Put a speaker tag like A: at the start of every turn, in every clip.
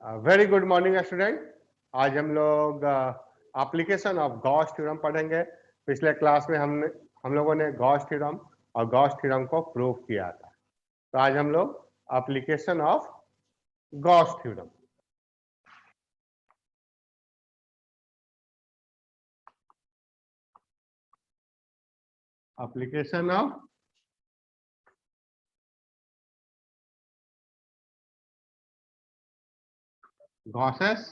A: Very good morning student. आज हम लोग एप्लीकेशन ऑफ गॉस थ्योरम पढ़ेंगे। पिछले क्लास में हम लोगों ने गॉस थ्योरम और गॉस थ्योरम को प्रूव किया था। तो आज हम लोग application of Gauss theorem. Application of Gauss's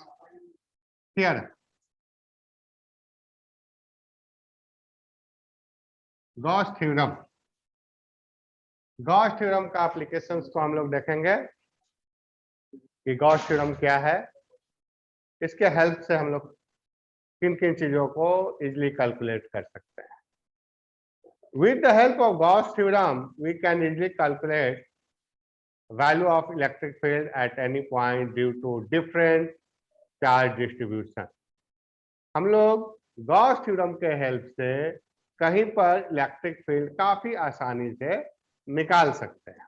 A: theorem. Gauss theorem Gauss theorem का एप्लीकेशन को हम लोग देखेंगे कि गॉस थ्योरम क्या है, इसके हेल्प से हम लोग किन किन चीजों को इजिली कैलकुलेट कर सकते हैं। With the help of Gauss theorem, we can easily calculate value of electric field at any point due to different charge distribution. हम लोग गॉस थ्योरम के हेल्प से कहीं पर इलेक्ट्रिक फील्ड काफी आसानी से निकाल सकते हैं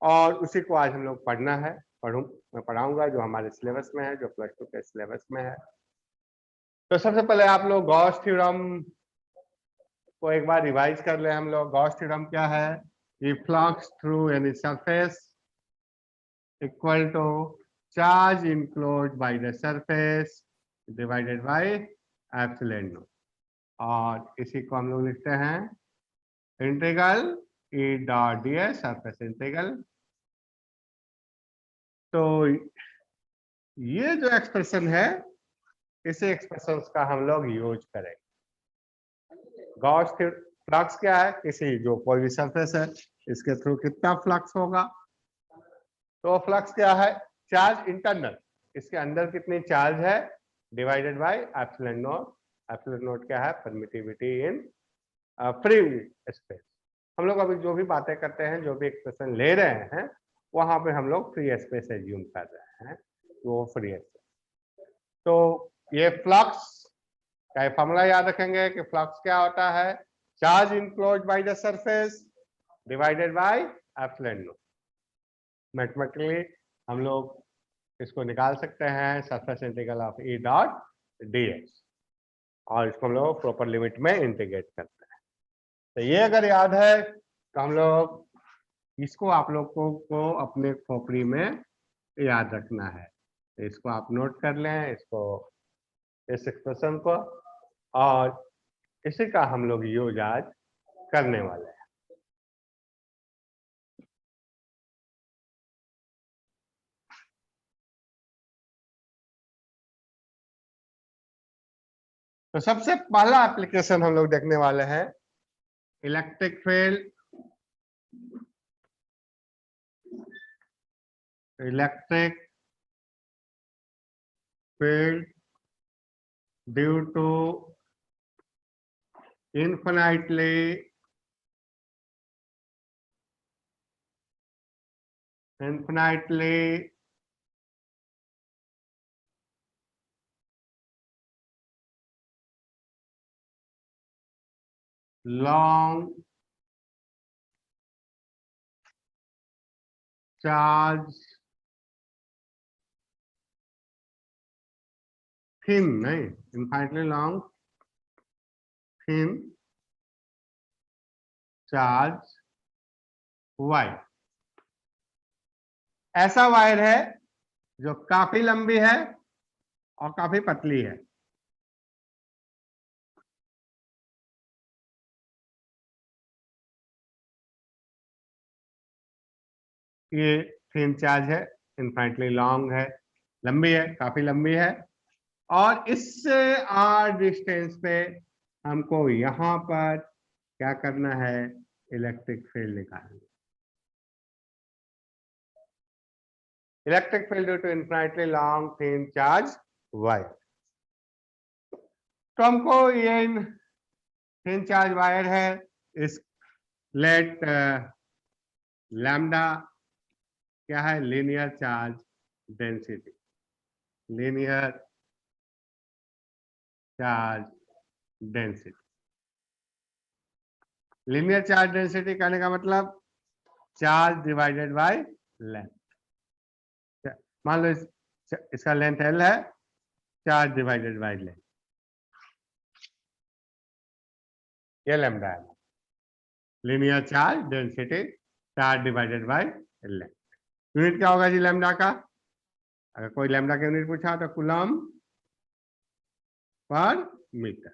A: और उसी को आज हम लोग पढ़ना है। मैं पढ़ाऊंगा जो हमारे सिलेबस में है, जो प्लस टू के सिलेबस में है। तो सबसे पहले आप लोग गॉस थ्योरम को एक बार रिवाइज कर ले। हम लोग गॉस थ्योरम क्या है? ये flux through any surface equal to charge enclosed by the surface divided by epsilon naught, और इसी को हम लोग लिखते हैं integral E dot D S surface integral. तो ये जो एक्सप्रेशन है, इसी एक्सप्रेशन का हम लोग यूज करेंगे। गॉस फ्लक्स क्या है? किसी जो कोई भी सरफेस है इसके थ्रू कितना फ्लक्स होगा। तो फ्लक्स क्या है? चार्ज इंटरनल, इसके अंदर कितनी चार्ज है, divided by epsilon not. Epsilon not क्या है? Permittivity in free space. हम लोग अभी जो भी बातें करते हैं, जो भी एक्सप्रेशन ले रहे हैं, वहां पे हम लोग फ्री स्पेस एज्यूम कर रहे हैं, तो वो फ्री स्पेस। तो ये फ्लक्स का फॉर्मूला याद रखेंगे कि फ्लक्स क्या होता है? Charge enclosed by the surface divided by epsilon not. Mathematically हम लोग इसको निकाल सकते हैं, surface integral of E dot D x, और इसको हम लोग प्रॉपर लिमिट में इंटीग्रेट करते हैं। तो ये अगर याद है तो हम लोग इसको आप लोगों को अपने खोपड़ी में याद रखना है। तो इसको आप नोट कर लें, इसको, इस एक्सप्रेशन को, और इसी का हम लोग यूज आज करने वाले हैं। तो सबसे पहला एप्लीकेशन हम लोग देखने वाले हैं electric field due to infinitely long charge thin, नहीं, infinitely long thin charge wire. ऐसा वायर है जो काफी लंबी है और काफी पतली है। ये थिन चार्ज है, इनफाइनटली लॉन्ग है, लंबी है, काफी लंबी है, और इससे आर डिस्टेंस पे हमको यहां पर क्या करना है? इलेक्ट्रिक फील्ड निकालना। Electric field due to infinitely long thin charge wire. तो हमको ये थिन चार्ज वायर है, इस लेट लैम्डा क्या है? Linear charge density. Linear charge density, linear charge density कहने का मतलब चार्ज डिवाइडेड बाय लेंथ। मान लो इसका लेंथ L है, चार्ज डिवाइडेड बाय लेंथ, ये लैम्डा है, linear charge density charge divided by length. Unit क्या होगा जी लैम्डा का? अगर कोई लैम्डा का यूनिट पूछा तो कूलम पर मीटर।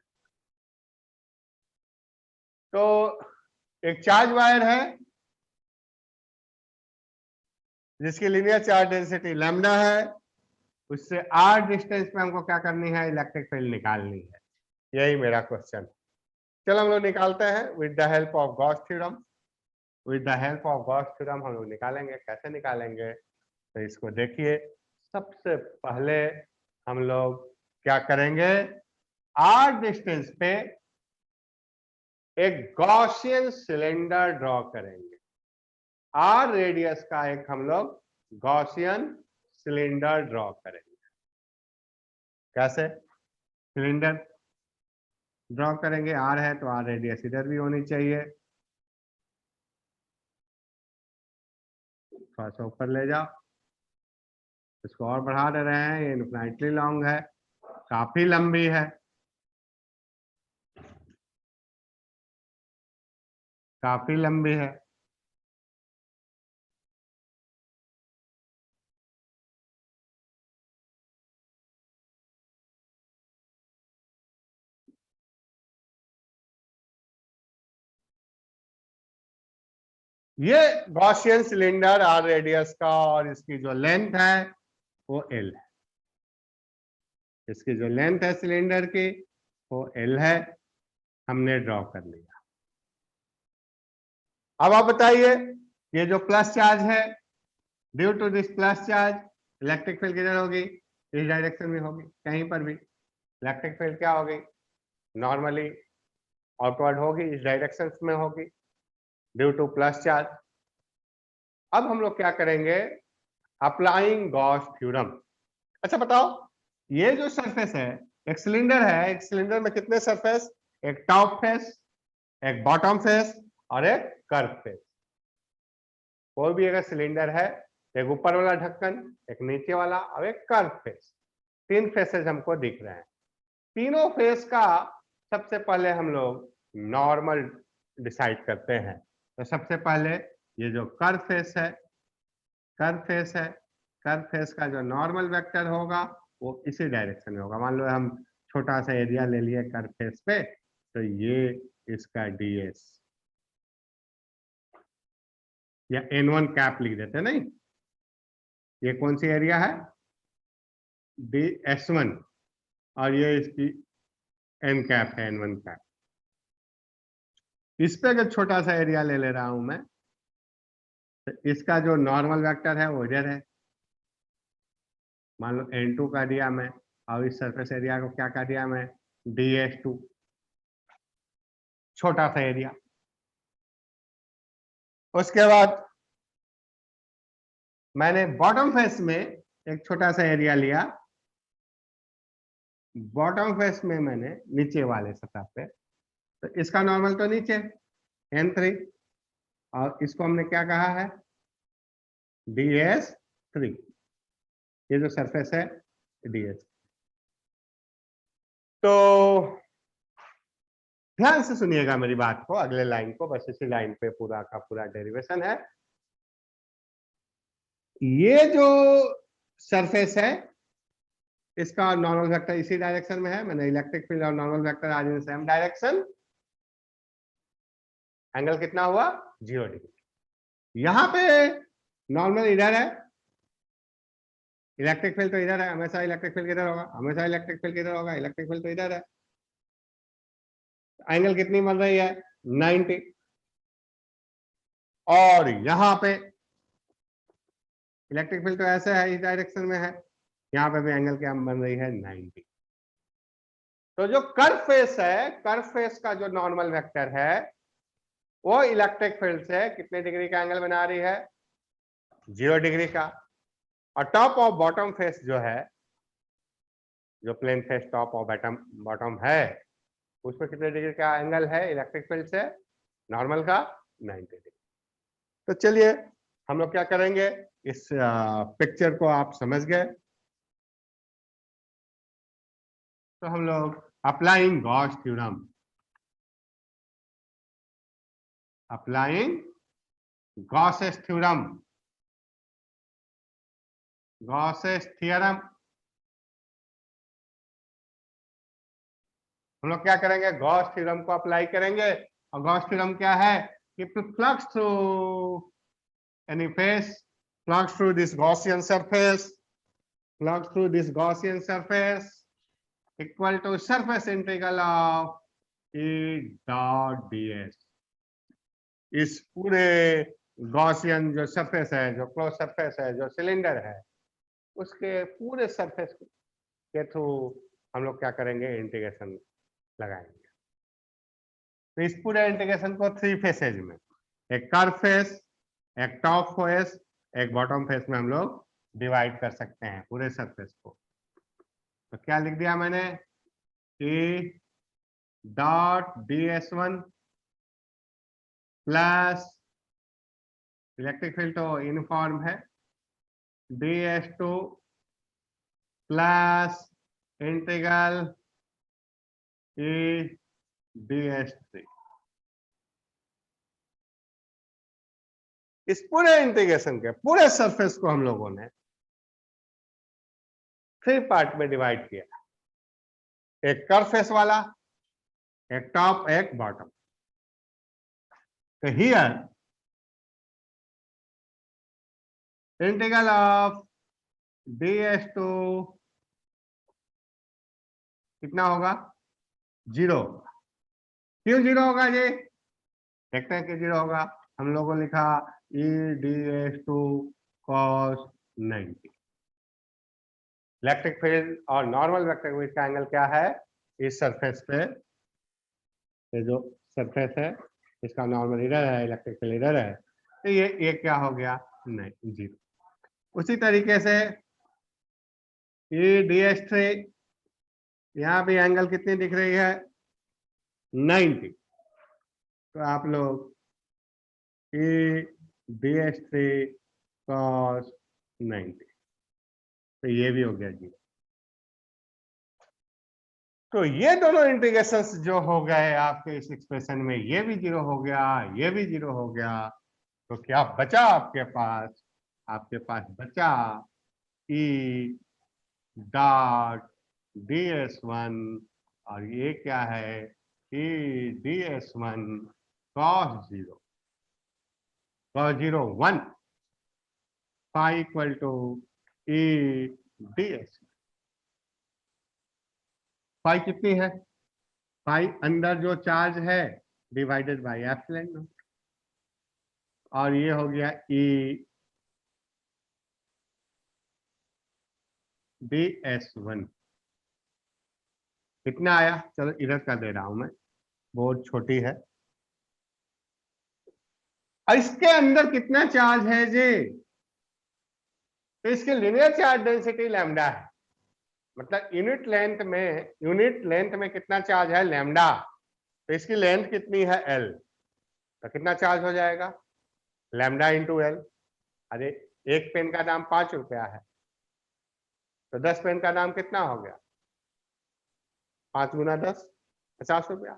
A: तो एक चार्ज वायर है जिसकी लीनियर चार्ज डेंसिटी लैम्डा है, उससे r डिस्टेंस पे हमको क्या करनी है? इलेक्ट्रिक फील्ड निकालनी है। यही मेरा क्वेश्चन। चलो हम लोग निकालते हैं with the help of Gauss theorem. With the help of Gauss theorem हम लोग निकालेंगे। कैसे निकालेंगे? तो इसको देखिए, सबसे पहले हम लोग क्या करेंगे? r डिस्टेंस पे एक गॉसियन सिलेंडर ड्रॉ करेंगे। r रेडियस का एक हम लोग गॉसियन सिलेंडर ड्रॉ करेंगे। कैसे सिलेंडर ड्रॉ करेंगे? r है तो r रेडियस इधर भी होनी चाहिए। थोड़ा सा ऊपर ले जाओ, इसको और बढ़ा दे रहे हैं। ये इनफाइनाइटली लॉन्ग है, काफी लंबी है, काफी लंबी है। ये गॉसियन सिलेंडर r रेडियस का, और इसकी जो लेंथ है वो l है। इसकी जो लेंथ है सिलेंडर की वो l है, हमने ड्रॉ कर लिया। अब आप बताइए, ये जो प्लस चार्ज है, due to this plus charge electric field किधर होगी? इस डायरेक्शन में होगी। कहीं पर भी इलेक्ट्रिक फील्ड क्या होगी? नॉर्मली आउटवर्ड होगी, इस डायरेक्शन में होगी, ड्यू टू प्लस चार्ज। अब हम लोग क्या करेंगे? Applying Gauss theorem. अच्छा बताओ, ये जो सरफेस है, एक सिलेंडर है, एक सिलेंडर में कितने सरफेस? एक टॉप फेस, एक बॉटम फेस और एक कर्व फेस। कोई भी अगर सिलेंडर है, एक ऊपर वाला ढक्कन, एक नीचे वाला और एक कर्व फेस, तीन फेसेस हमको दिख रहे हैं। तीनों फेस का सबसे पहले हम लोग नॉर्मल डिसाइड करते हैं। तो सबसे पहले ये जो कर्व फेस है, कर्व फेस है, कर्व फेस का जो नॉर्मल वेक्टर होगा वो इसी डायरेक्शन में होगा। मान लो हम छोटा सा एरिया ले लिए कर्व फेस पे, तो ये इसका ds या n1 कैप लिख देते हैं। नहीं, ये कौन सी एरिया है? ds1, और ये इसकी n कैप है, n1 कैप। इस पे अगर छोटा सा एरिया ले ले रहा हूं मैं, तो इसका जो नॉर्मल वेक्टर है वो इधर है। मान लो n2 का दिया मैं, और इस सरफेस एरिया को क्या कर दिया मैं? ds2, छोटा सा एरिया। उसके बाद मैंने बॉटम फेस में एक छोटा सा एरिया लिया। बॉटम फेस में मैंने नीचे वाले सतह पे, तो इसका नॉर्मल तो नीचे n3, और इसको हमने क्या कहा है? ds3। ये जो सरफेस है ds। तो ध्यान से सुनिएगा मेरी बात को, अगले लाइन को, बस इसी लाइन पे पूरा का पूरा डेरिवेशन है। ये जो सरफेस है, इसका नॉर्मल वेक्टर इसी डायरेक्शन में है। मैंने इलेक्ट्रिक फील्ड और नॉर्मल वेक्टर आज इन सेम डायरेक्शन। एंगल कितना हुआ? 0 डिग्री। यहां पे नॉर्मल इधर है, इलेक्ट्रिक फील्ड तो इधर है। हमेशा इलेक्ट्रिक फील्ड किधर होगा? हमेशा इलेक्ट्रिक फील्ड किधर होगा? इलेक्ट्रिक फील्ड तो इधर है। एंगल कितनी बन रही है? 90। और यहां पे इलेक्ट्रिक फील्ड तो ऐसे है, इस डायरेक्शन में है, यहां पे भी एंगल क्या बन रही है? 90। तो जो कर्व फेस है, कर्व फेस का जो नॉर्मल वेक्टर है वो इलेक्ट्रिक फील्ड से कितने डिग्री का एंगल बना रही है? 0 डिग्री का। और टॉप और बॉटम फेस जो है, जो प्लेन फेस टॉप और बॉटम है, उसमें कितने डिग्री का एंगल है इलेक्ट्रिक फील्ड से? नॉर्मल का 90 डिग्री। तो चलिए हम लोग क्या करेंगे, इस पिक्चर को आप समझ गए, तो हम लोग applying Gauss theorem, applying Gauss's theorem, Gauss's theorem, हम लोग क्या करेंगे, गॉस थ्योरम को अप्लाई करेंगे। और गॉस थ्योरम क्या है कि flux through any face, flux through this Gaussian surface, flux through this Gaussian surface equal to surface integral of E dot ds। इस पूरे गॉसियन जो सरफेस है, जो क्लोज सरफेस है, जो सिलेंडर है, उसके पूरे सरफेस के थ्रू हम लोग क्या करेंगे, इंटीग्रेशन लगाएंगे। तो इस पूरे इंटीग्रेशन को 3 फेसेज में, एक कर्व फेस, एक टॉप फेस, एक बॉटम फेस में हम लोग डिवाइड कर सकते हैं पूरे सरफेस को। तो क्या लिख दिया मैंने, ए dot ds1 plus electric field तो यूनिफॉर्म है, ds2 प्लस इंटीग्रल ए ds3। इस पूरे इंटीग्रेशन के पूरे सरफेस को हम लोगों ने 3 पार्ट में डिवाइड किया, एक कर्व फेस वाला, एक टॉप, एक बॉटम। तो हियर इंटीग्रल ऑफ ds2 कितना होगा, 0 होगा। क्यों 0 होगा जी, देखते हैं कि 0 होगा। हम लोगों ने लिखा ई ds2 cos 90। इलेक्ट्रिक फील्ड और नॉर्मल वेक्टर फील्ड का एंगल क्या है, इस सरफेस पे, ये जो सरफेस है इसका नॉर्मल इधर है, इलेक्ट्रिक फील्ड इधर है, तो ये क्या हो गया, नहीं, 0। उसी तरीके से ई ds3, यहाँ भी एंगल कितनी दिख रही है, 90। तो आप लोग ई ds3 cos 90, तो ये भी हो गया 0। तो ये दोनों इंटीग्रेशंस जो हो गए आपके इस एक्सप्रेशन में, ये भी 0 हो गया, ये भी 0 हो गया। तो क्या बचा आपके पास, आपके पास बचा ई डॉट ds1, और ये क्या है, E ds1 cos 0, cos 0 1 phi equal to E ds। Phi कितनी है, फाई अंदर जो चार्ज है डिवाइडेड बाय एप्सिलॉन, और ये हो गया ई ds1। कितना आया, चलो इधर का दे रहा हूं मैं, बहुत छोटी है। और इसके अंदर कितना चार्ज है जी, तो इसकी लीनियर चार्ज डेंसिटी लैम्डा है, मतलब यूनिट लेंथ में कितना चार्ज है, लैम्डा। तो इसकी लेंथ कितनी है, l, तो कितना चार्ज हो जाएगा, लैम्डा इंटू l। अरे एक पेन का दाम 5 रुपया है, तो 10 पेन का दाम कितना हो गया, 5 गुना 10, 50 रुपया।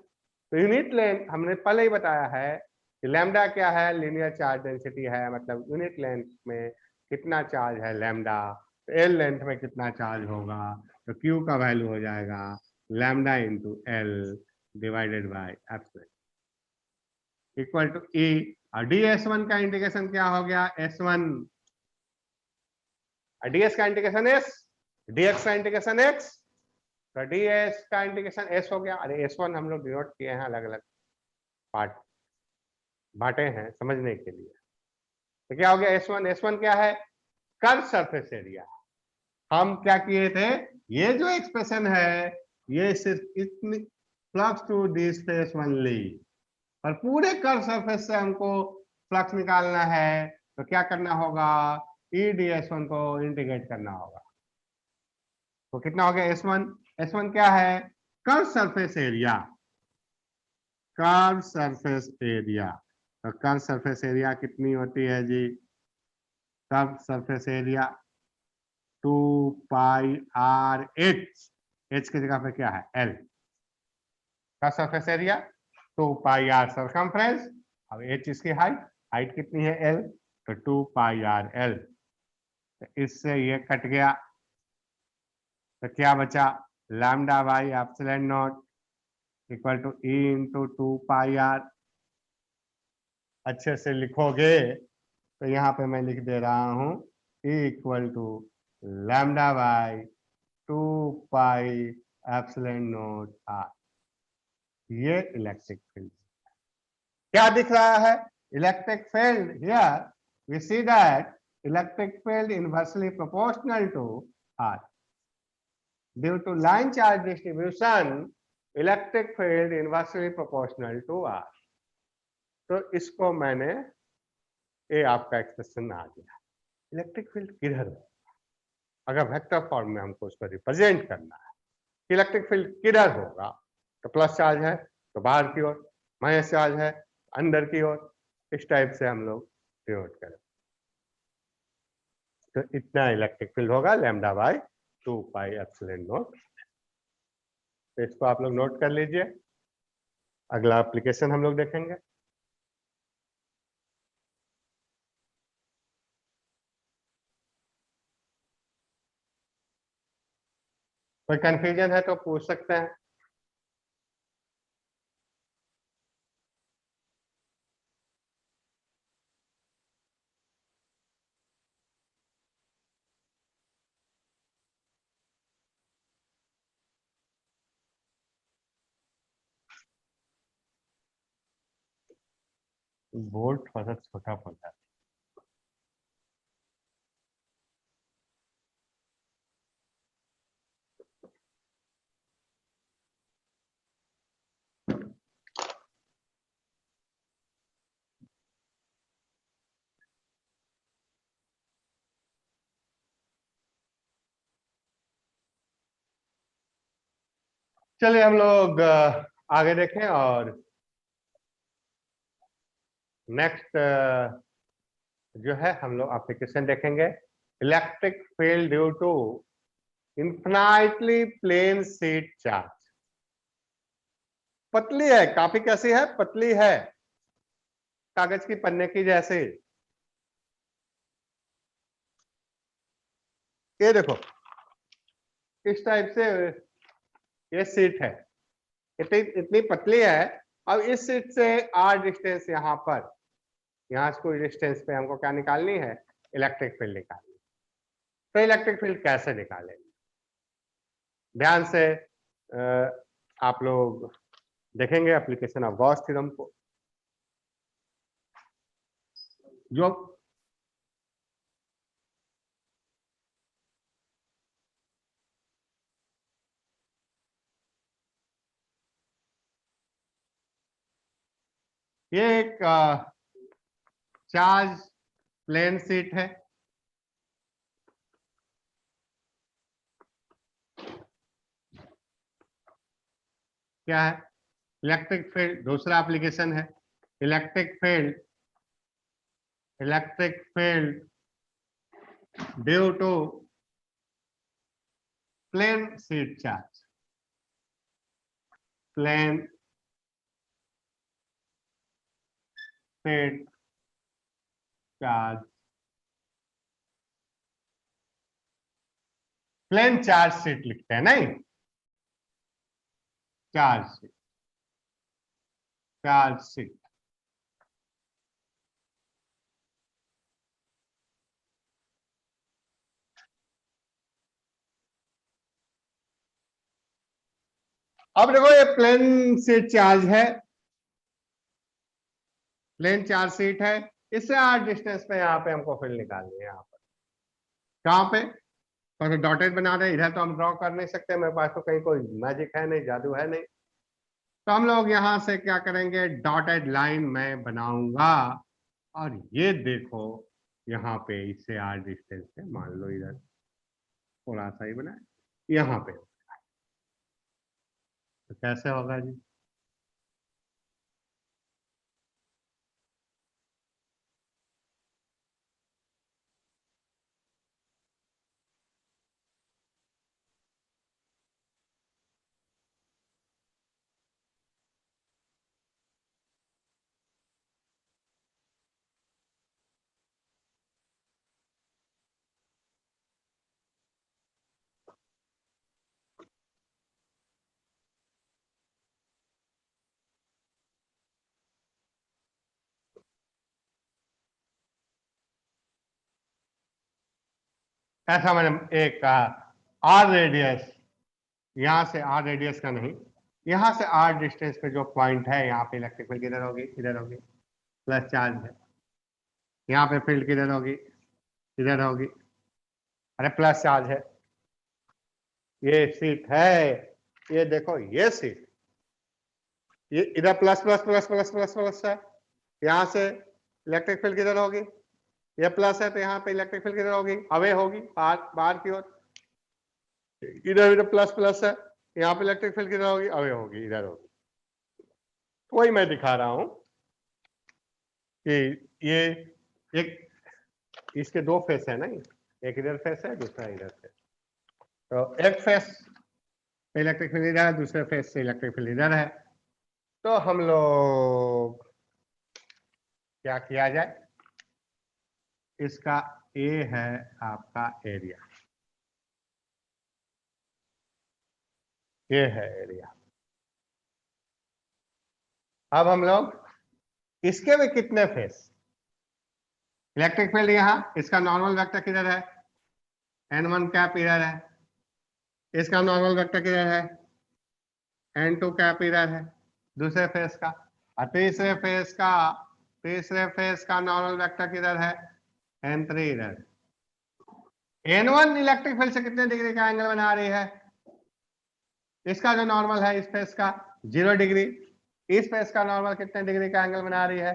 A: तो यूनिट लेंथ हमने पहले ही बताया है कि लैम्डा क्या है, लीनियर चार्ज डेंसिटी है, मतलब यूनिट लेंथ में कितना चार्ज है लैम्डा, तो एल लेंथ में कितना चार्ज होगा, तो क्यू का वैल्यू हो जाएगा lambda into L divided by epsilon equal to E. और ds1 का इंटीग्रेशन क्या हो गया, s1, ds का इंटीग्रेशन s, dx का इंटीग्रेशन x, तो ds का इंटीग्रेशन s हो गया। अरे s1 हम लोग डिनोट किए हैं, अलग अलग पार्ट बांटे हैं समझने के लिए। तो क्या हो गया s1 क्या है, कर्व सरफेस एरिया। हम क्या किए थे, ये जो एक्सप्रेशन है ये सिर्फ इतनी flux to this face only, और पूरे कर्व सरफेस से हमको फ्लक्स निकालना है, तो क्या करना होगा, ई ds1 को इंटीग्रेट करना होगा। तो कितना हो गया s1 क्या है, curve surface area, curve surface area. तो कर्व सरफेस एरिया कितनी होती है जी, तब सरफेस एरिया 2πr/h, h की जगह पे क्या है l का सरफेस एरिया, 2πr सरकमफ्रेंस, अब h इसकी हाइट, हाइट कितनी है l, तो 2πrl, तो इससे ये कट गया, तो क्या बचा, lambda by epsilon naught equal to E into 2πr। अच्छे से लिखोगे तो यहाँ पे मैं लिख दे रहा हूँ E equal to lambda by 2π epsilon naught r। ये इलेक्ट्रिक फील्ड क्या दिख रहा है, electric field here we see that electric field inversely proportional to r due to line charge distribution, electric field inversely proportional to r। तो इसको मैंने, ये आपका एक्सप्रेशन आ गया, इलेक्ट्रिक फील्ड किधर है, अगर वेक्टर फॉर्म में हमको उसको रिप्रेजेंट करना है, इलेक्ट्रिक फील्ड किधर होगा, तो प्लस चार्ज है तो बाहर की ओर, माइनस चार्ज है अंदर की ओर, इस टाइप से हम लोग डिनोट करें। तो इतना इलेक्ट्रिक फील्ड होगा लैम्डा बाई 2π एप्सिलॉन नॉट। तो इसको आप लोग नोट कर लीजिए, अगला एप्लीकेशन हम लोग देखेंगे। कोई कंफ्यूजन है तो पूछ सकते हैं। बोर्ड थोड़ा सा छोटा पड़ता है। चलिए हम लोग आगे देखें और नेक्स्ट जो है हम लोग एप्लीकेशन देखेंगे, electric field due to infinitely plane sheet charge. पतली है काफी, कैसी है, पतली है, कागज की पन्ने की जैसे। ये देखो इस टाइप से ये सीट है, इतनी इतनी पतली है। अब इस सीट से आर डिस्टेंस यहाँ पर, यहाँ से कोई डिस्टेंस पे हमको क्या निकालनी है, इलेक्ट्रिक फील्ड निकालनी है। तो इलेक्ट्रिक फील्ड कैसे निकालेंगे, ध्यान से आप लोग देखेंगे एप्लीकेशन ऑफ गॉस थ्योरम को। जो ये एक चार्ज प्लेन शीट है, क्या है, इलेक्ट्रिक फील्ड, दूसरा एप्लीकेशन है electric field, electric field due to plane sheet charge, plane sheet charge, plane charge sheet लिखते हैं नहीं, चार्ज शीट, चार्ज शीट। अब देखो ये प्लेन शीट चार्ज है, प्लेन चार्ज शीट है, इससे आर डिस्टेंस पे यहाँ पे हमको फील्ड निकालनी है, यहाँ पर कहाँ पे, तो डॉटेड बना रहे हैं, इधर तो हम ड्रॉ कर नहीं सकते, मेरे पास तो कहीं कोई मैजिक है नहीं, जादू है नहीं। तो हम लोग यहाँ से क्या करेंगे, डॉटेड लाइन मैं बनाऊंगा, और ये देखो यहाँ पे इससे आर डिस्टेंस पे मान लो इधर थोड़ा सा ही बनाए, यहाँ पे तो कैसे होगा जी, ऐसा मैंने एक कहा आर रेडियस, यहां से आर रेडियस का नहीं, यहां से आर डिस्टेंस पे जो पॉइंट है यहाँ पे इलेक्ट्रिक फील्ड किधर होगी, इधर होगी, प्लस चार्ज है। यहाँ पे फील्ड किधर होगी, इधर होगी, अरे प्लस चार्ज है। ये सीट है, ये देखो ये सीट, ये इधर plus plus plus plus plus plus है, यहाँ से इलेक्ट्रिक फील्ड किधर होगी, ये प्लस है तो यहाँ पे इलेक्ट्रिक फील्ड किधर होगी, अवे होगी, बाहर बाहर की ओर। इधर इधर प्लस प्लस है, यहाँ पे इलेक्ट्रिक फील्ड किधर होगी, अवे होगी, इधर होगी। तो वही मैं दिखा रहा हूं कि ये एक, इसके दो फेस है ना, एक इधर फेस है, दूसरा इधर फेस। तो एक फेस पे इलेक्ट्रिक फील्ड इधर है, दूसरे फेस से इलेक्ट्रिक फील्ड इधर है। तो हम लोग क्या किया जाए, इसका ए है आपका एरिया, ये है एरिया। अब हम लोग इसके में कितने फेस, इलेक्ट्रिक फील्ड यहाँ, इसका नॉर्मल वेक्टर किधर है, n1 कैप इधर है, इसका नॉर्मल वेक्टर किधर है, n2 कैप इधर है दूसरे फेस का, और तीसरे फेस का नॉर्मल वेक्टर किधर है, n3 इधर। n1 इलेक्ट्रिक फील्ड से कितने डिग्री का एंगल बना रही है, इसका जो नॉर्मल है इस फेस का 0 डिग्री, इस फेस का नॉर्मल कितने डिग्री का एंगल बना रही है,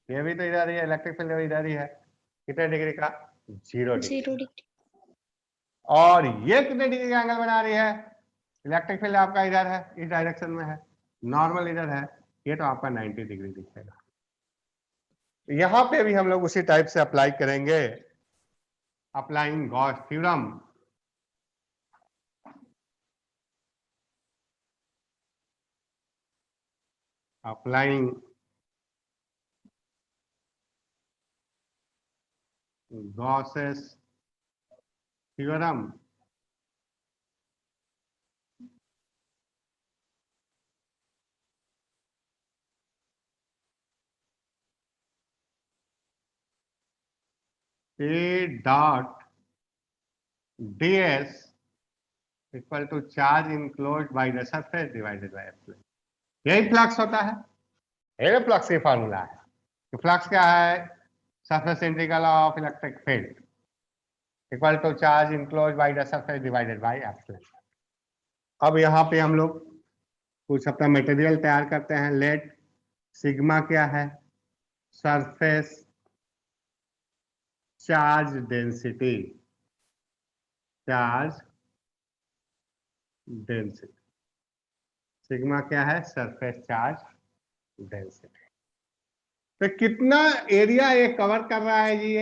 A: ये भी तो इधर ही है, इलेक्ट्रिक फील्ड इधर ही है, कितने डिग्री का, 0 डिग्री। और ये कितने डिग्री का एंगल बना रही है, इलेक्ट्रिक फील्ड आपका इधर है, इस डायरेक्शन में है, नॉर्मल इधर है, ये तो आपका 90 डिग्री दिखेगा। यहां पे भी हम लोग उसी टाइप से अप्लाई करेंगे, applying Gauss theorem. Applying Gauss's theorem, A dot ds equal to charge enclosed by the surface divided by epsilon. यही फ्लक्स होता है, ये फ्लक्स की फार्मूला है। फ्लक्स क्या है, surface integral of electric field equal to charge enclosed by the surface divided by epsilon. अब यहाँ पे हम लोग कुछ अपना मटेरियल तैयार करते हैं। लेट सिग्मा क्या है, surface charge density, charge density, sigma क्या है, सरफेस चार्ज डेंसिटी। तो कितना एरिया ये कवर कर रहा है जी,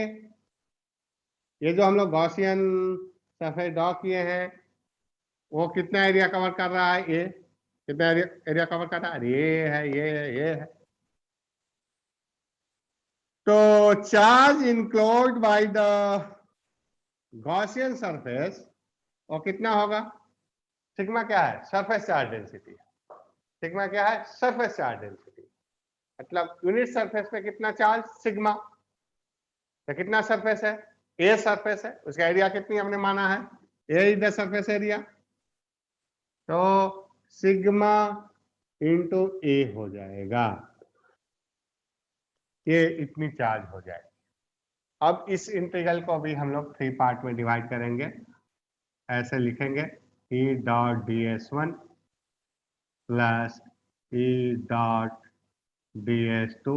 A: ये जो हम लोग गॉसियन सरफेस ड्रॉ किए हैं वो कितना एरिया कवर कर रहा है, ये कितना एरिया कवर कर रहा है, ये है, ये है, ये है। तो charge enclosed by the Gaussian surface और कितना होगा, सिग्मा क्या है, सरफेस चार्ज डेंसिटी, सिग्मा क्या है, सरफेस चार्ज डेंसिटी, मतलब यूनिट सरफेस पे कितना चार्ज, सिग्मा। तो कितना सरफेस है, ए सरफेस है, उसका एरिया कितनी हमने माना है, ए इज द सरफेस एरिया, तो सिग्मा इंटू ए हो जाएगा, ये इतनी चार्ज हो जाएगी। अब इस इंटीग्रल को भी हम लोग 3 पार्ट में डिवाइड करेंगे, ऐसे लिखेंगे E dot D S one plus E dot D S two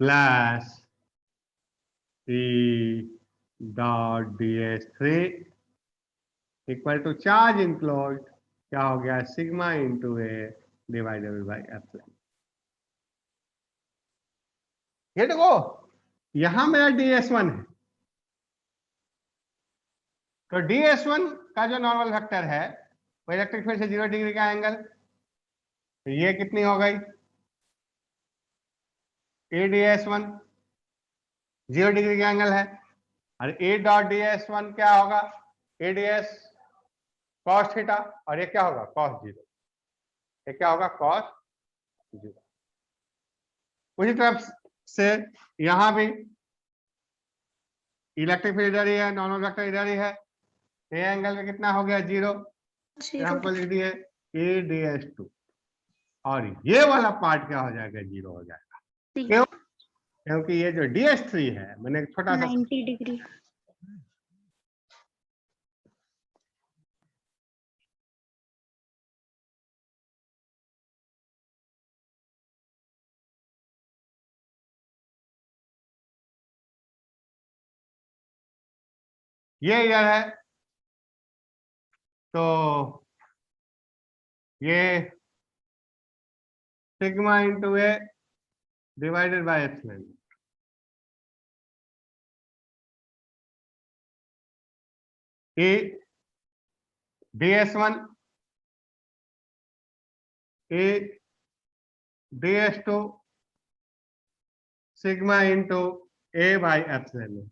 A: plus E dot D S three equal to charge enclose क्या हो गया, sigma into A divided by epsilon. ये देखो यहां मेरा डी एस वन है, तो डी एस वन का जो नॉर्मल वेक्टर है वो इलेक्ट्रिक फील्ड से 0 डिग्री का एंगल, तो ये कितनी हो गई, A D S one 0 degree का एंगल है, और ए डॉट डी एस वन क्या होगा, A D S cos theta, और ये क्या होगा, कॉस जीरो, ये क्या होगा, कॉस जीरो। उसी तरफ से यहां भी इलेक्ट्रिक फील्ड इधर ही है, नॉर्मल वेक्टर इधर ही है, ये एंगल में कितना हो गया 0, फिर हमको लिख दिए ADS2 और ये वाला पार्ट क्या हो जाएगा 0 हो जाएगा। क्यों? क्योंकि ये जो DS3 है मैंने एक छोटा सा
B: 90 डिग्री।
A: ये इधर है, तो ये sigma into A divided by epsilon. A DS1 A DS2 sigma into A by epsilon.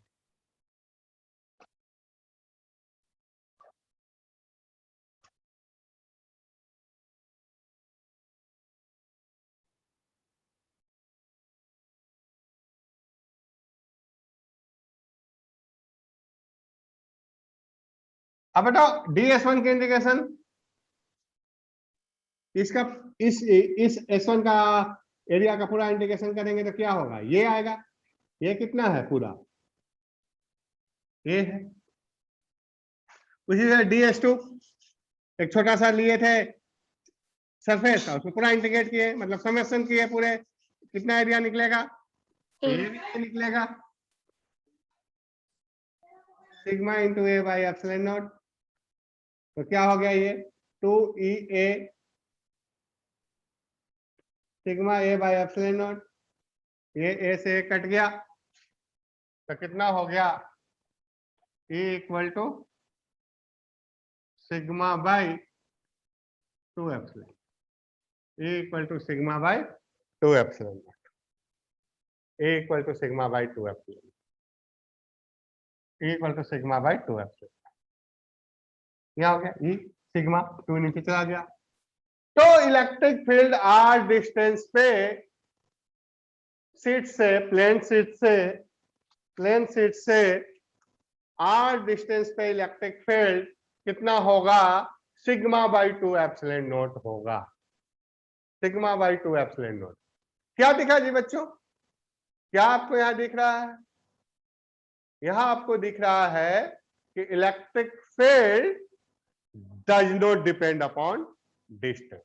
A: अब बताओ DS1 की इंटीग्रेशन, इसका इस S1 का एरिया का पूरा इंटीग्रेशन करेंगे तो क्या होगा, ये आएगा। ये कितना है पूरा, ये है। उसी तरह DS2 एक छोटा सा लिए थे सरफेस का, उसको पूरा इंटीग्रेट किए, मतलब समेशन किए पूरे, कितना एरिया निकलेगा, एरिया निकलेगा sigma into A by epsilon not. तो क्या हो गया ये 2EA sigma A by epsilon not, ये ए से कट गया तो कितना हो गया E equal to sigma by 2 epsilon, E equal to sigma by 2 epsilon naught, E equal to sigma by 2 epsilon, E equal to sigma by 2 epsilon. क्या हो गया E सिग्मा 2 नीचे चला गया। तो इलेक्ट्रिक फील्ड r डिस्टेंस पे sheet से plane sheet से r डिस्टेंस पे इलेक्ट्रिक फील्ड कितना होगा, सिग्मा बाई 2 एप्सिलॉन नॉट होगा, सिग्मा बाई 2 एप्सिलॉन नॉट। क्या दिखा जी बच्चों, क्या आपको यहां दिख रहा है, यहां आपको दिख रहा है कि electric field does not depend upon distance,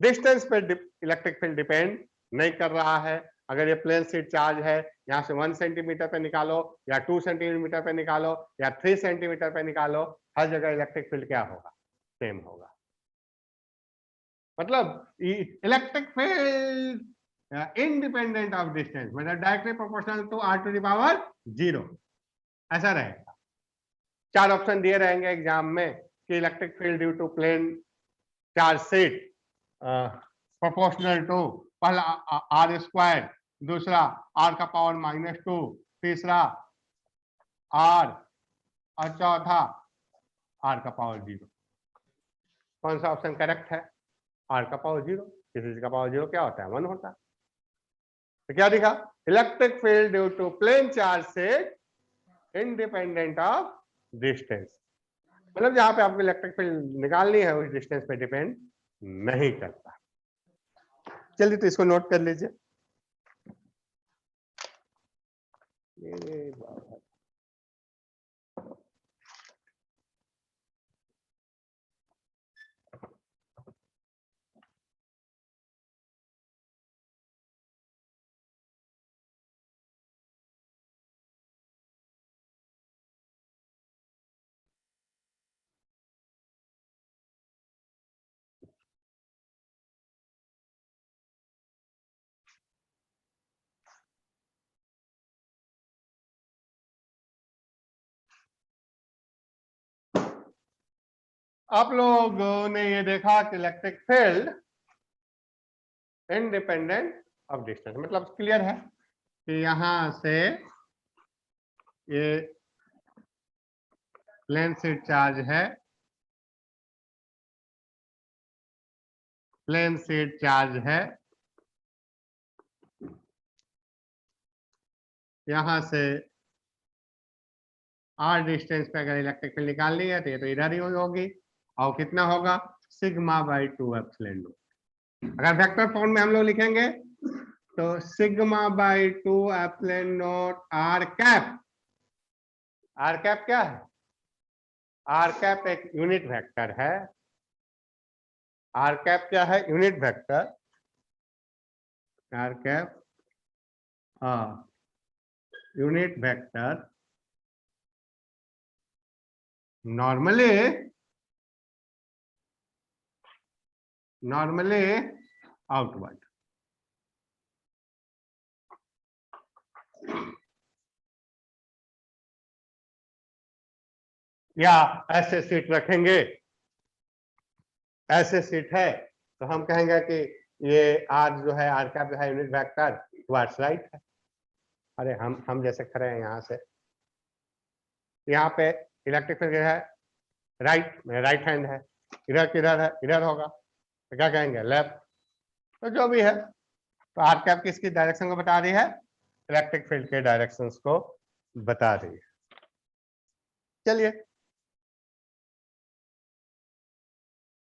A: distance पे इलेक्ट्रिक फील्ड डिपेंड नहीं कर रहा है। अगर ये प्लेन शीट चार्ज है, यहां से 1 सेंटीमीटर पे निकालो या 2 सेंटीमीटर पे निकालो या 3 सेंटीमीटर पे निकालो, हर जगह इलेक्ट्रिक फील्ड क्या होगा, सेम होगा। मतलब electric field independent of distance, मतलब directly proportional to r to the power 0, ऐसा रहेगा। 4 ऑप्शन दिए रहेंगे एग्जाम में कि electric field due to plane charge sheet proportional to, पहला r², दूसरा r का पावर -2, तीसरा r और चौथा r का पावर 0। कौन सा ऑप्शन करेक्ट है, r का पावर 0, किसी का पावर 0 क्या होता है 1 होता है। तो क्या दिखा, electric field due to plane charge sheet independent of distance, मतलब जहां पे आपको इलेक्ट्रिक फील्ड निकालनी है उस डिस्टेंस पे डिपेंड नहीं करता। चलिए तो इसको नोट कर लीजिए। आप लोगों ने ये देखा कि electric field independent of distance, मतलब क्लियर है कि यहां से ये प्लेन शीट चार्ज है, प्लेन शीट चार्ज है, यहां से आर डिस्टेंस पे अगर इलेक्ट्रिक फील्ड निकालनी है तो ये तो इधर ही होगी, और कितना होगा सिग्मा बाई 2 एप्सिलॉन नॉट। अगर वेक्टर फॉर्म में हम लोग लिखेंगे तो sigma by 2 epsilon naught are cap. Are cap क्या है? आर कैप एक यूनिट वेक्टर है। आर कैप क्या है? Unit vector. R cap unit vector normally outward. या ऐसे सीट रखेंगे, ऐसे सीट है तो हम कहेंगे कि ये आर जो है, आर कैप जो है यूनिट वेक्टर टुवर्ड्स राइट है। अरे हम जैसे खड़े हैं यहाँ से, यहाँ पे इलेक्ट्रिक फील्ड है राइट में, राइट हैंड है, इधर किधर है? इधर होगा, तो क्या कहेंगे? लेफ्ट। तो जो भी है, तो आर कैप किसकी डायरेक्शन को बता रही है? इलेक्ट्रिक फील्ड के डायरेक्शंस को बता रही है। चलिए,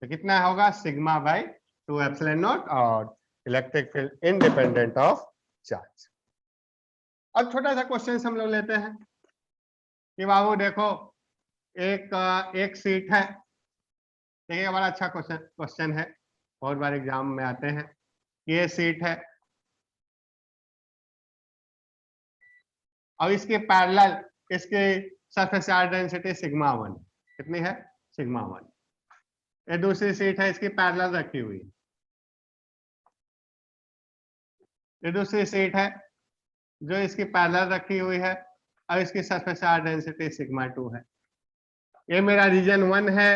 A: तो कितना होगा सिग्मा बाई 2 एप्सिलॉन नॉट और electric field independent of charge. अब छोटा सा क्वेश्चन हम लोग लेते हैं कि बाबू देखो एक सीट है, देखिए बड़ा अच्छा क्वेश्चन है, बहुत बार एग्जाम में आते हैं। ये सीट है और इसके पैरेलल इसके सरफेस चार्ज डेंसिटी सिग्मा 1 कितनी है? सिग्मा 1। ये दूसरी सीट है, इसकी पैरेलल रखी हुई है। ये दूसरी सीट है जो इसकी पैरेलल रखी हुई है और इसकी सरफेस चार्ज डेंसिटी सिग्मा 2 है। ये मेरा रीजन 1 है,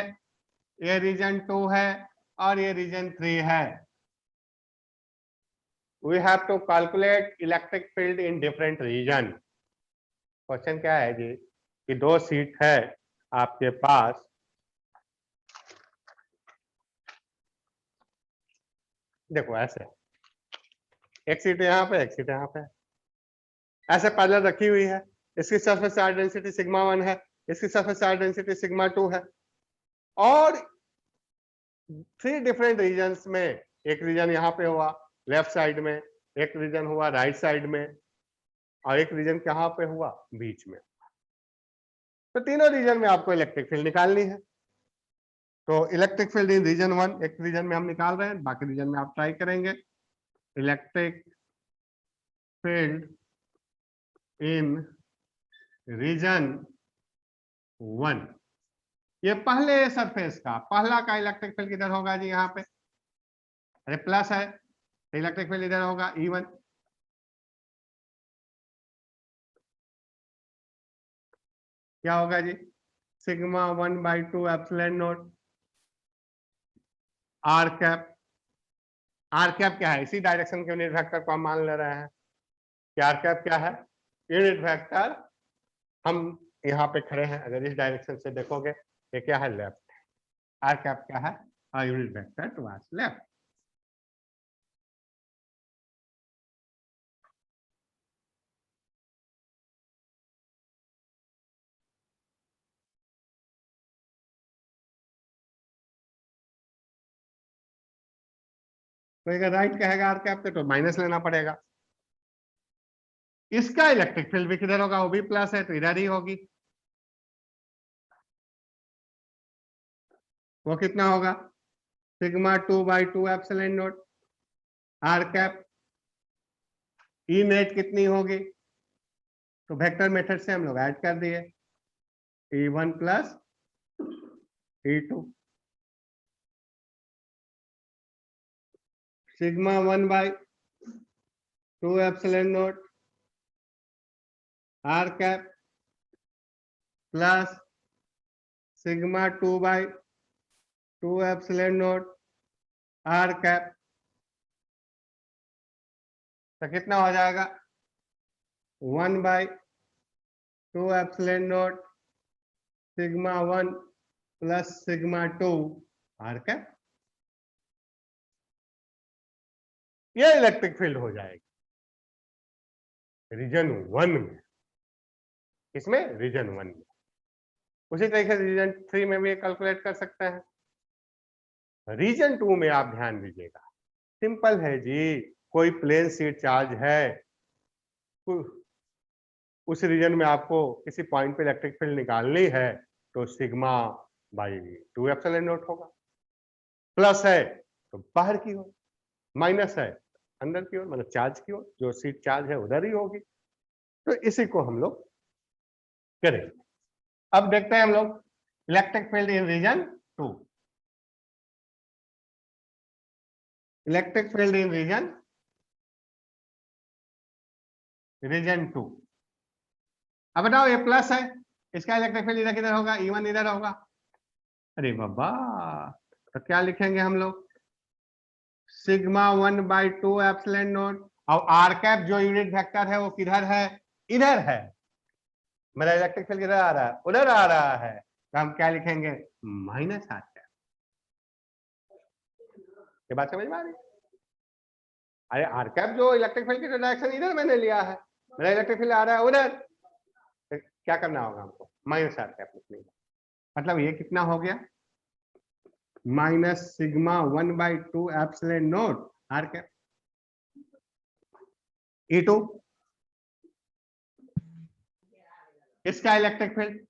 A: ये रीजन 2 है और ये रीजन 3 है। We have to calculate electric field in different region। Question क्या है जी कि दो सीट है आपके पास, देखो ऐसे एक सीट यहाँ पे, एक सीट यहाँ पे, ऐसे पैरेलल रखी हुई है। इसकी सरफेस चार्ज डेंसिटी सिग्मा 1 है, इसकी सरफेस चार्ज डेंसिटी सिग्मा 2 है, और 3 डिफरेंट रीजन्स में, एक रीजन यहाँ पे हुआ लेफ्ट साइड में, एक रीजन हुआ राइट साइड में, और एक रीजन कहाँ पे हुआ? बीच में। तो तीनों रीजन में आपको इलेक्ट्रिक फील्ड निकालनी है। तो इलेक्ट्रिक फील्ड इन रीजन 1 एक रीजन में हम निकाल रहे हैं, बाकी रीजन में आप ट्राई करेंगे। इलेक्ट्रिक फील्ड इन रीजन 1, ये पहले सरफेस का पहला का इलेक्ट्रिक फील्ड किधर होगा जी? यहाँ पे, अरे प्लस है तो इलेक्ट्रिक फील्ड इधर होगा E1। क्या होगा जी? Sigma 1 by 2 epsilon naught are cap. Are cap क्या है? इसी डायरेक्शन के यूनिट वेक्टर को हम मान ले रहे हैं कि आर कैप क्या है? Unit vector. हम यहाँ पे खड़े हैं, अगर इस डायरेक्शन से देखोगे ये क्या है? लेफ्ट। आर कैप क्या है? Unit vector towards left. तो अगर राइट कहेगा आर कैप तो माइनस लेना पड़ेगा। इसका इलेक्ट्रिक फील्ड भी किधर होगा? वो भी प्लस है तो इधर ही होगी। वो कितना होगा? Sigma 2 by 2 epsilon naught are cap. E net कितनी होगी? तो वेक्टर मेथड से हम लोग ऐड कर दिए, E1 plus E2। Sigma 1 by 2 epsilon naught are cap plus sigma 2 by 2 epsilon naught are cap. तो कितना हो जाएगा? 1 by 2 epsilon naught sigma 1 plus sigma 2 r cap. ये इलेक्ट्रिक फील्ड हो जाएगी रीजन 1 में। इसमें रीजन 1 में उसी तरीके से रीजन 3 में भी कैलकुलेट कर सकते हैं। रीजन 2 में आप ध्यान दीजिएगा, सिंपल है जी, कोई प्लेन शीट चार्ज है, उस रीजन में आपको किसी पॉइंट पे इलेक्ट्रिक फील्ड निकालनी है, तो सिग्मा बाई 2 एप्सिलॉन नॉट होगा। प्लस है तो बाहर की ओर, माइनस है अंदर की ओर, मतलब चार्ज की ओर, जो शीट चार्ज है उधर ही होगी। तो इसी को हम लोग करेंगे। अब देखते हैं हम लोग electric field in region 2। Electric field in region 2। अब बताओ, ये प्लस है, इसका इलेक्ट्रिक फील्ड इधर किधर होगा, E1 इधर होगा। अरे बाबा, तो क्या लिखेंगे हम लोग, सिग्मा 1/2 एप्सिलॉन नॉट, और आर कैप जो यूनिट वेक्टर है वो किधर है, इधर है। मेरा इलेक्ट्रिक फील्ड किधर आ रहा है, उधर आ रहा है, तो हम क्या लिखेंगे, माइनस आर कैप। ये बात समझ में आ रही है? अरे आर कैप जो इलेक्ट्रिक फील्ड की डायरेक्शन इधर मैंने लिया है, मेरा इलेक्ट्रिक फील्ड आ रहा है उधर, तो क्या करना होगा हमको, माइनस आर कैप लिखने का। मतलब ये कितना हो गया, minus sigma 1/2 epsilon naught are cap E2। इसका इलेक्ट्रिक फील्ड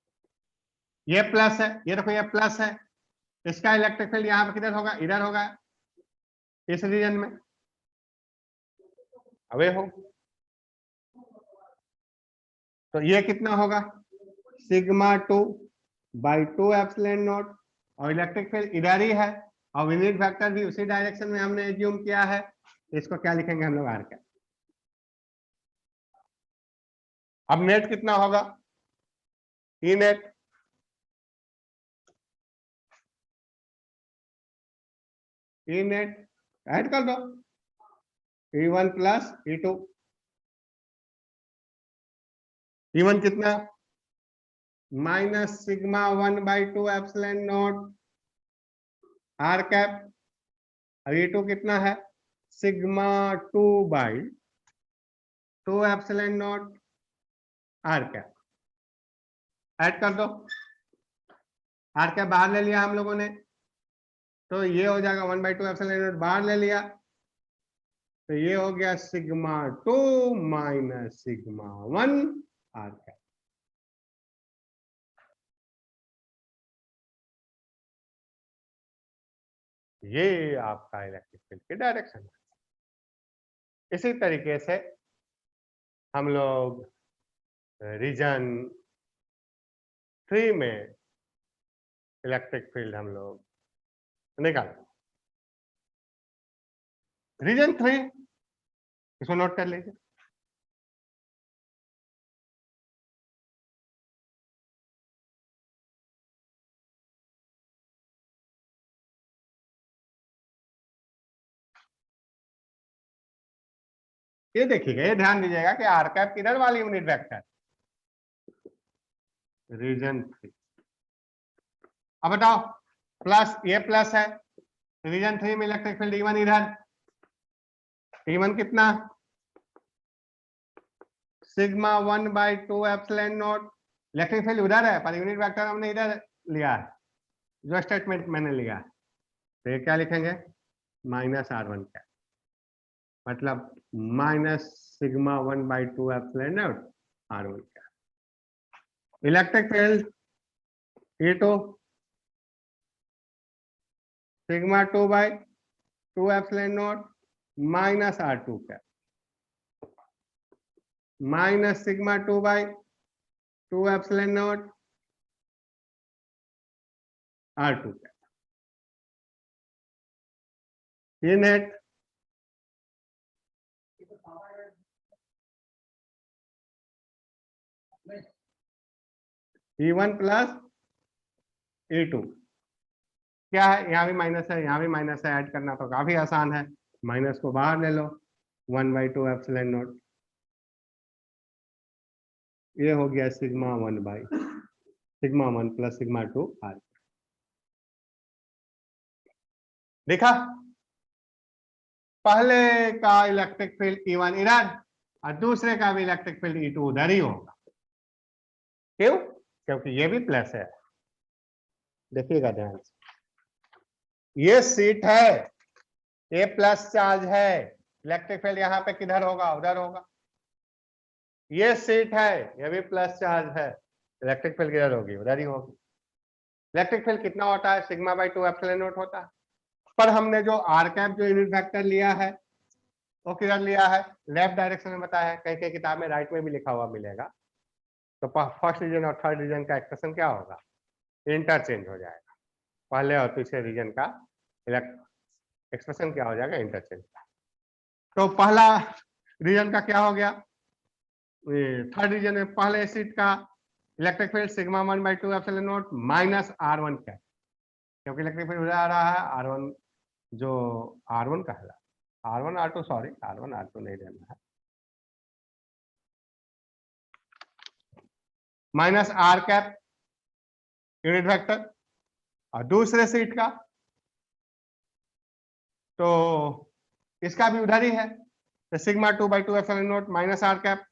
A: ये प्लस है, ये देखो ये प्लस है, इसका इलेक्ट्रिक फील्ड यहां पर किधर होगा, इधर होगा, इस रीजन में अवे हो। तो ये कितना होगा, सिग्मा 2/2 एप्सिलॉन नॉट, और इलेक्ट्रिक फील्ड इधर ही है, और यूनिट वेक्टर भी उसी डायरेक्शन में हमने एज्यूम किया है। इसको क्या लिखेंगे हम लोग, आर कैप। अब नेट कितना होगा, E net, E net add कर दो, E1 प्लस E2। E1 कितना, minus sigma 1/2 epsilon naught are cap, और E2 कितना है, sigma 2/2 epsilon naught are cap. Add कर दो, आर कैप बाहर ले लिया हम लोगों ने, तो ये हो जाएगा 1/2 एप्सिलॉन नॉट बाहर ले लिया, तो ये हो गया sigma 2 minus sigma 1 R cap. ये आपका इलेक्ट्रिक फील्ड की डायरेक्शन है। इसी तरीके से हम लोग रीजन 3 में इलेक्ट्रिक फील्ड हम लोग निकाल, रीजन 3 इसको नोट कर लीजिए। ये देखिएगा, ये ध्यान दीजिएगा कि आर कैप किधर वाली यूनिट वेक्टर, रीजन 3। अब बताओ, प्लस ये प्लस है, रीजन 3 में इलेक्ट्रिक फील्ड E1 इधर, E1 कितना, sigma 1/2 epsilon not, electric field उधर है पर यूनिट वेक्टर हमने इधर लिया है, जो स्टेटमेंट मैंने लिया है, तो ये क्या लिखेंगे, माइनस R1 कैप, मतलब minus sigma 1/2 epsilon not R1 cap. Electric field E2 sigma 2/2 epsilon not minus R2 cap, minus sigma 2/2 epsilon not R2 cap. ये नेट E1 प्लस E2 क्या है, यहाँ भी माइनस है, यहाँ भी माइनस है, ऐड करना तो काफी आसान है, माइनस को बाहर ले लो, 1/2 एप्सिलॉन नॉट, ये हो गया सिग्मा 1 प्लस सिग्मा 2 R। देखा, पहले का इलेक्ट्रिक फील्ड E1 इधर, और दूसरे का भी इलेक्ट्रिक फील्ड E2 उधर ही होगा। क्यों, क्योंकि ये भी प्लस है, देखिएगा ध्यान से, ये सीट है, ए प्लस चार्ज है, इलेक्ट्रिक फील्ड यहाँ पे किधर होगा, उधर होगा। ये सीट है, ये भी प्लस चार्ज है, इलेक्ट्रिक फील्ड किधर होगी, उधर ही होगी। इलेक्ट्रिक फील्ड कितना होता है, सिग्मा बाई 2 एप्सिलॉन नॉट होता है। पर हमने जो आर कैप जो यूनिट वेक्टर लिया है वो किधर लिया है, लेफ्ट डायरेक्शन में बताया है, कहीं कहीं किताब में राइट में भी लिखा हुआ मिलेगा। तो फर्स्ट रीजन और थर्ड रीजन का एक्सप्रेशन क्या होगा, इंटरचेंज हो जाएगा। पहले और तीसरे रीजन का एक्सप्रेशन क्या हो जाएगा, इंटरचेंज। तो पहला रीजन का क्या हो गया, थर्ड रीजन में पहले सीट का electric field sigma 1 by 2 epsilon not minus R1 cap, क्योंकि इलेक्ट्रिक फील्ड उधर आ रहा है, R1 जो R1 कहला, R1 R2 sorry, R1 R2 नहीं लेना है, minus R cap unit vector. और दूसरे सीट का तो इसका भी उधर ही है, तो sigma 2 by 2 epsilon not minus R cap.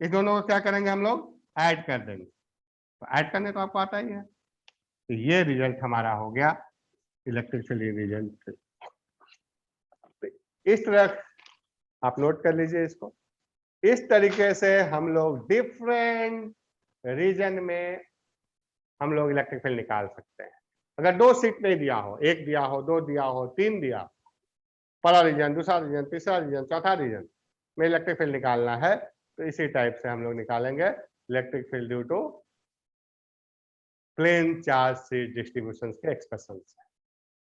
A: इस दोनों को क्या करेंगे हम लोग, ऐड कर देंगे। तो ऐड करने तो आपको आता ही है। तो ये रिजल्ट हमारा हो गया इलेक्ट्रिक फील्ड रिजल्ट। इस तरह आप नोट कर लीजिए इसको। इस तरीके से हम लोग डिफरेंट रीजन में हम लोग इलेक्ट्रिक फील्ड निकाल सकते हैं। अगर दो सीट नहीं दिया हो, एक दिया हो, दो दिया हो, तीन दिया हो, पहला रीजन, दूसरा रीजन, तीसरा रीजन, चौथा रीजन में इलेक्ट्रिक फील्ड निकालना है, तो इसी टाइप से हम लोग निकालेंगे electric field due to plane charge sheet distribution के एक्सप्रेशन।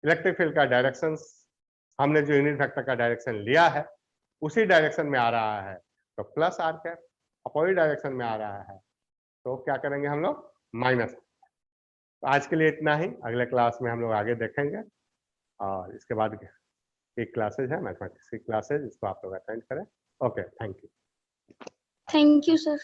A: इलेक्ट्रिक फील्ड का डायरेक्शन हमने जो यूनिट वेक्टर का डायरेक्शन लिया है उसी डायरेक्शन में आ रहा है, तो plus R cap. Opposite direction में आ रहा है तो क्या करेंगे हम लोग, माइनस। तो आज के लिए इतना ही, अगले क्लास में हम लोग आगे देखेंगे। और इसके बाद एक क्लासेज है मैथमेटिक्स की क्लासेज, इसको आप लोग अटेंड करें। Okay, thank you.
B: Thank you sir.